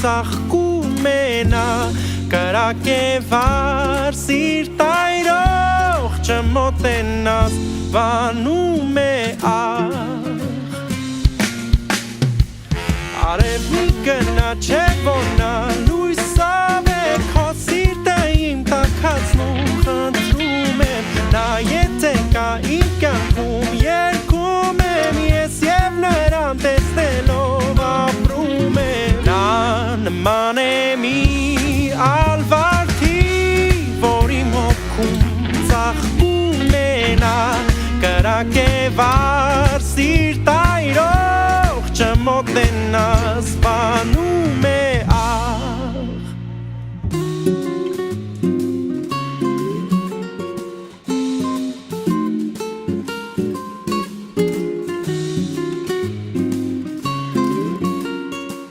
ծաղկում է նա կրակ է վար սիրտայրող չմոտենաս վանում է արևի գնա չէ որ նա լույսավ է քո սիրտը իմ տաքացնում խնդրում եմ նա եթե կա իմ կյանքում երգում եմ ես և նրան տեսնելով ապրում եմ նա նման է մի ալվարդի որ իմ հոգում ծաղկում է նա կրակ է վար սիրտայրող չմոտենաս